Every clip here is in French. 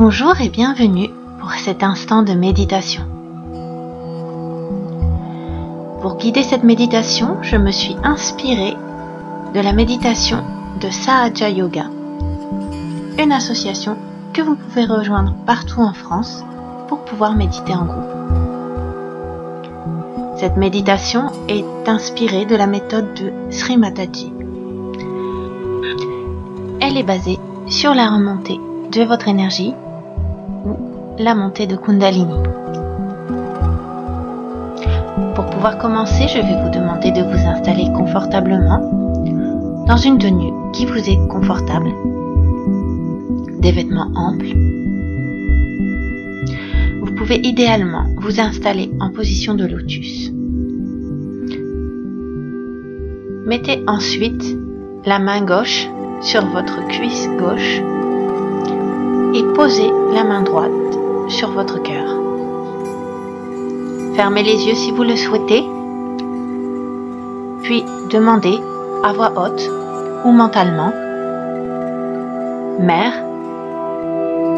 Bonjour et bienvenue pour cet instant de méditation. Pour guider cette méditation, je me suis inspirée de la méditation de Sahaja Yoga, une association que vous pouvez rejoindre partout en France pour pouvoir méditer en groupe. Cette méditation est inspirée de la méthode de Sri Mataji. Elle est basée sur la remontée de votre énergie ou la montée de Kundalini. Pour pouvoir commencer, je vais vous demander de vous installer confortablement dans une tenue qui vous est confortable, des vêtements amples. Vous pouvez idéalement vous installer en position de lotus. Mettez ensuite la main gauche sur votre cuisse gauche et posez la main droite sur votre cœur. Fermez les yeux si vous le souhaitez, puis demandez à voix haute ou mentalement: Mère,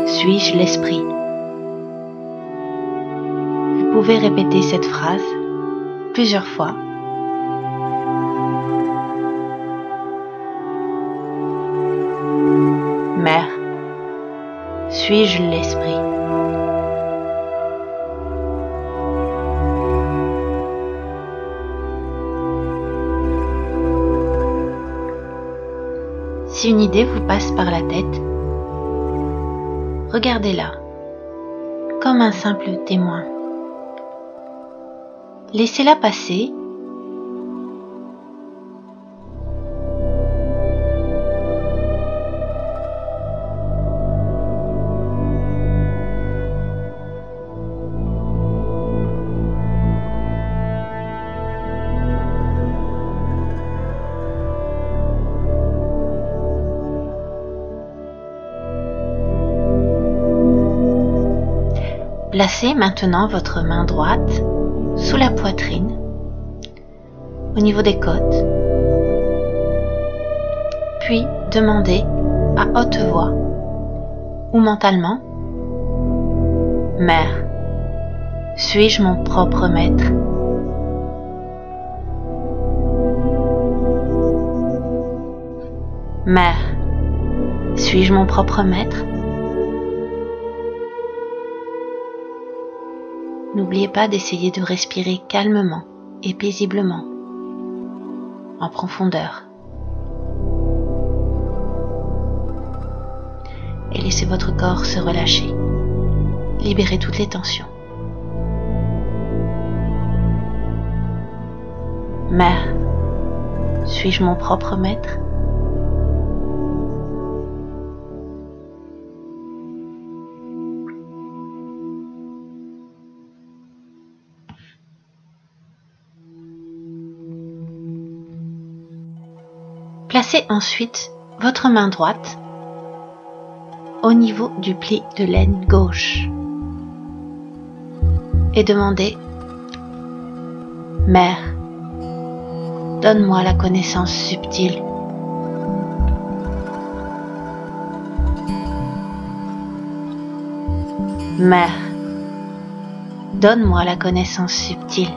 suis-je l'esprit? Vous pouvez répéter cette phrase plusieurs fois. Mère, suis-je l'esprit? Si une idée vous passe par la tête, regardez-la comme un simple témoin. Laissez-la passer . Placez maintenant votre main droite sous la poitrine, au niveau des côtes, puis demandez à haute voix ou mentalement: Mère, suis-je mon propre maître? Mère, suis-je mon propre maître? N'oubliez pas d'essayer de respirer calmement et paisiblement, en profondeur. Et laissez votre corps se relâcher. Libérez toutes les tensions. Mère, suis-je mon propre maître? Placez ensuite votre main droite au niveau du pli de l'aine gauche et demandez: Mère, donne-moi la connaissance subtile. Mère, donne-moi la connaissance subtile.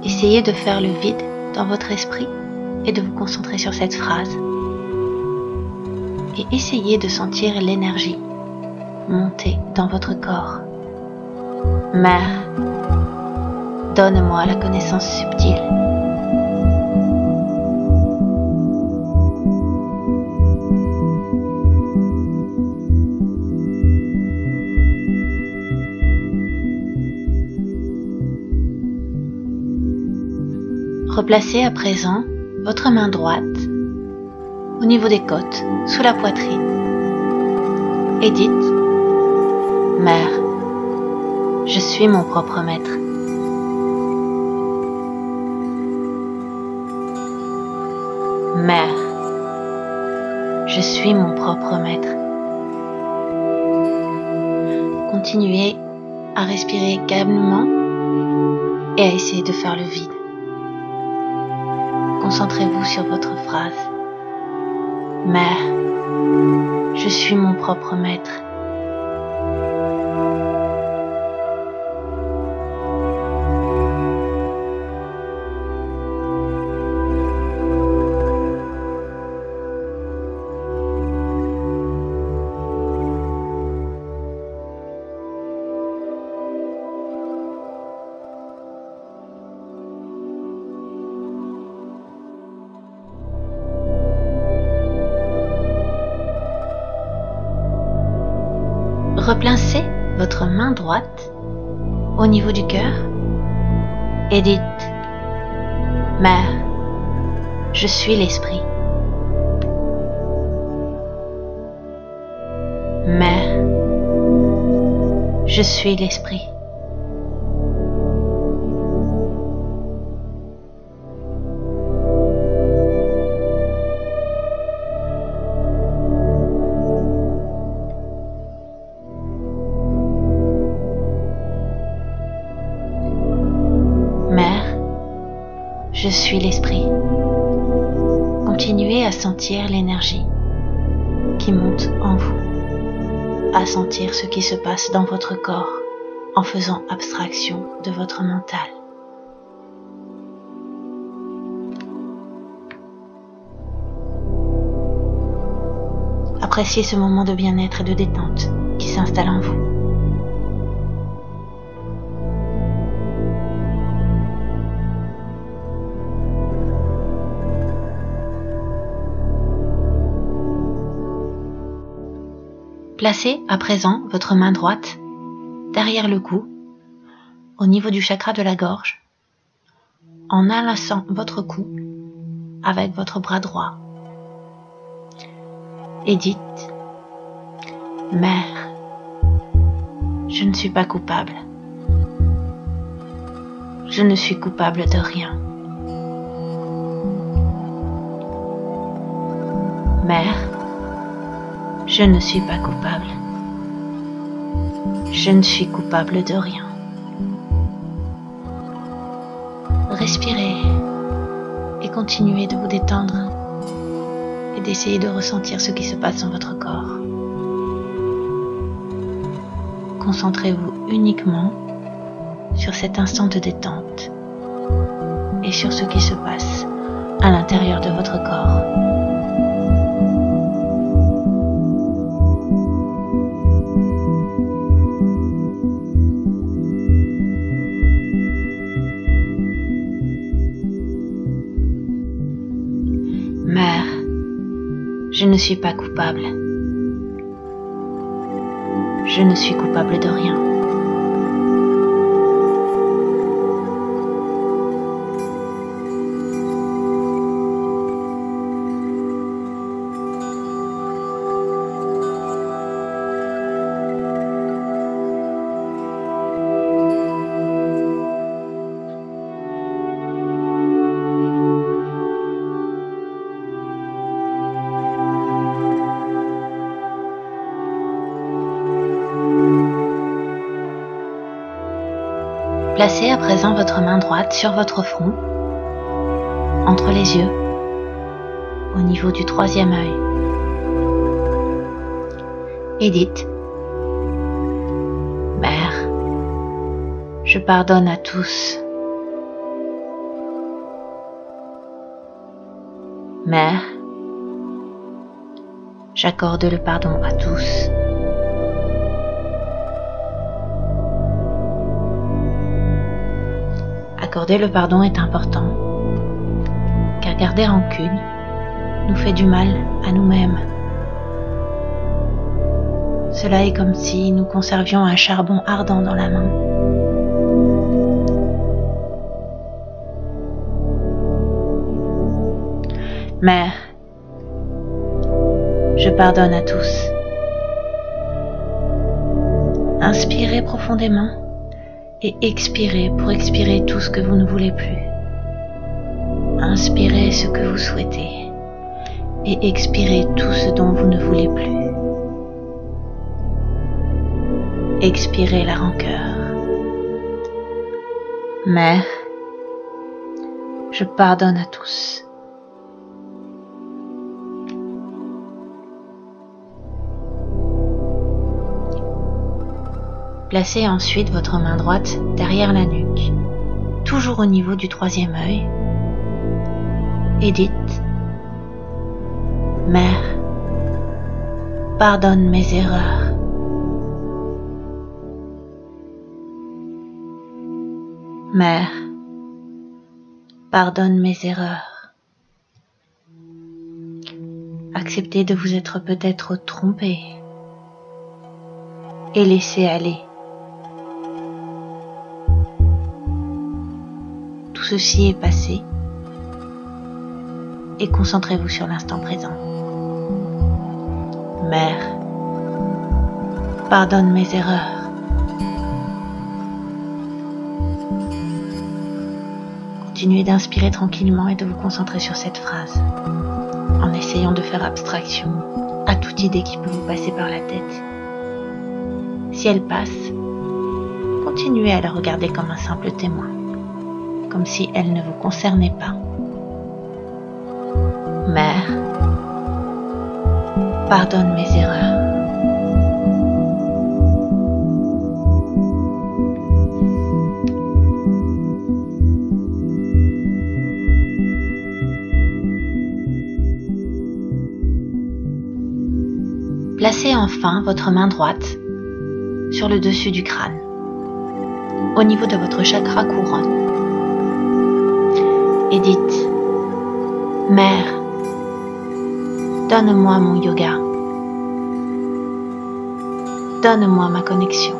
Essayez de faire le vide dans votre esprit et de vous concentrer sur cette phrase. Et essayez de sentir l'énergie monter dans votre corps. Mère, donne-moi la connaissance subtile. Replacez à présent votre main droite au niveau des côtes, sous la poitrine, et dites: Mère, je suis mon propre maître. Mère, je suis mon propre maître. Continuez à respirer calmement et à essayer de faire le vide. Concentrez-vous sur votre phrase. Mère, je suis mon propre maître. Replacez votre main droite au niveau du cœur et dites « Mère, je suis l'esprit. Mère, je suis l'esprit. Je suis l'esprit. » Continuez à sentir l'énergie qui monte en vous, à sentir ce qui se passe dans votre corps en faisant abstraction de votre mental. Appréciez ce moment de bien-être et de détente qui s'installe en vous. Placez à présent votre main droite derrière le cou, au niveau du chakra de la gorge, en enlaçant votre cou avec votre bras droit. Et dites « Mère, je ne suis pas coupable. Je ne suis coupable de rien. Mère, je ne suis pas coupable. Je ne suis coupable de rien. » Respirez et continuez de vous détendre et d'essayer de ressentir ce qui se passe dans votre corps. Concentrez-vous uniquement sur cet instant de détente et sur ce qui se passe à l'intérieur de votre corps. Mère, je ne suis pas coupable. Je ne suis coupable de rien. Placez à présent votre main droite sur votre front, entre les yeux, au niveau du troisième œil. Et dites « Mère, je pardonne à tous. Mère, j'accorde le pardon à tous. Accorder le pardon est important, car garder rancune nous fait du mal à nous-mêmes. Cela est comme si nous conservions un charbon ardent dans la main. Mère, je pardonne à tous. Inspirez profondément et expirez pour expirer tout ce que vous ne voulez plus. Inspirez ce que vous souhaitez et expirez tout ce dont vous ne voulez plus. Expirez la rancœur. Mère, je pardonne à tous. Placez ensuite votre main droite derrière la nuque, toujours au niveau du troisième œil, et dites « Mère, pardonne mes erreurs. Mère, pardonne mes erreurs. » Acceptez de vous être peut-être trompé et laissez aller. Tout ceci est passé et concentrez-vous sur l'instant présent. Mère, pardonne mes erreurs. Continuez d'inspirer tranquillement et de vous concentrer sur cette phrase, en essayant de faire abstraction à toute idée qui peut vous passer par la tête. Si elle passe, continuez à la regarder comme un simple témoin, comme si elle ne vous concernait pas. Mère, pardonne mes erreurs. Placez enfin votre main droite sur le dessus du crâne, au niveau de votre chakra couronne, et dites « Mère, donne-moi mon yoga, donne-moi ma connexion. »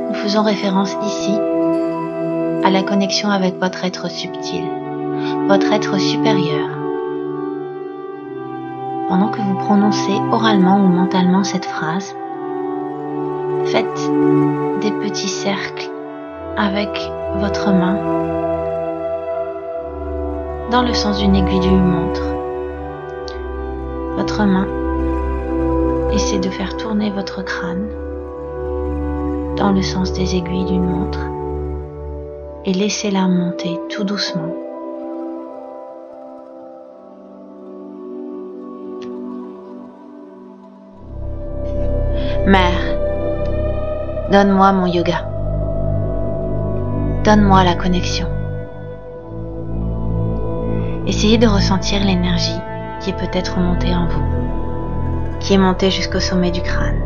Nous faisons référence ici à la connexion avec votre être subtil, votre être supérieur. Pendant que vous prononcez oralement ou mentalement cette phrase, faites des petits cercles avec votre main dans le sens d'une aiguille d'une montre. Votre main essaie de faire tourner votre crâne dans le sens des aiguilles d'une montre et laissez-la monter tout doucement. Mère, donne-moi mon yoga. Donne-moi la connexion. Essayez de ressentir l'énergie qui est peut-être montée en vous, qui est montée jusqu'au sommet du crâne.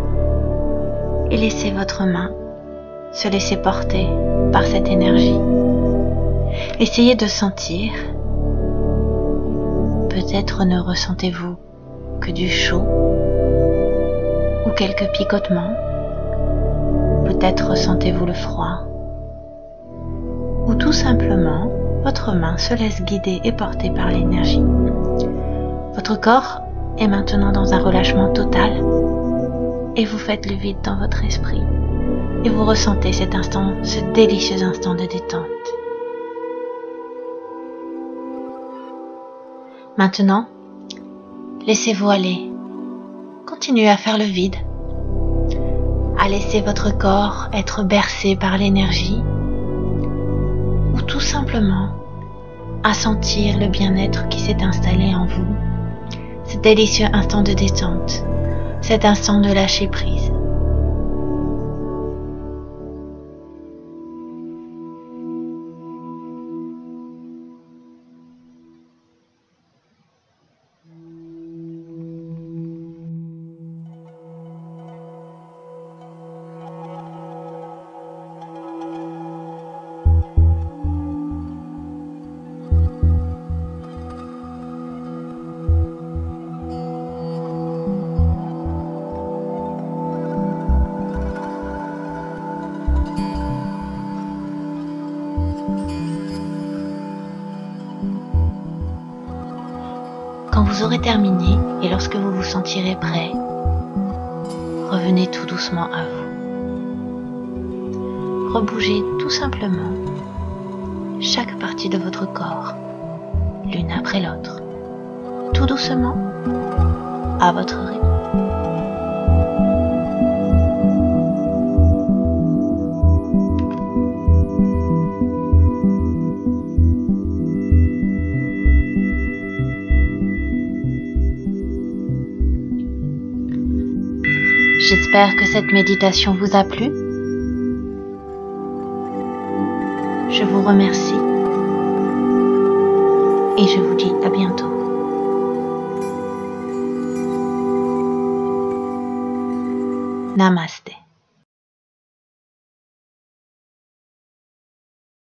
Et laissez votre main se laisser porter par cette énergie. Essayez de sentir. Peut-être ne ressentez-vous que du chaud ou quelques picotements. Peut-être ressentez-vous le froid. Ou tout simplement, votre main se laisse guider et porter par l'énergie. Votre corps est maintenant dans un relâchement total et vous faites le vide dans votre esprit et vous ressentez cet instant, ce délicieux instant de détente. Maintenant, laissez-vous aller. Continuez à faire le vide, à laisser votre corps être bercé par l'énergie ou tout simplement à sentir le bien-être qui s'est installé en vous, ce délicieux instant de détente, cet instant de lâcher prise. Quand vous aurez terminé et lorsque vous vous sentirez prêt, revenez tout doucement à vous. Rebougez tout simplement chaque partie de votre corps, l'une après l'autre, tout doucement, à votre rythme. J'espère que cette méditation vous a plu. Je vous remercie et je vous dis à bientôt. Namaste.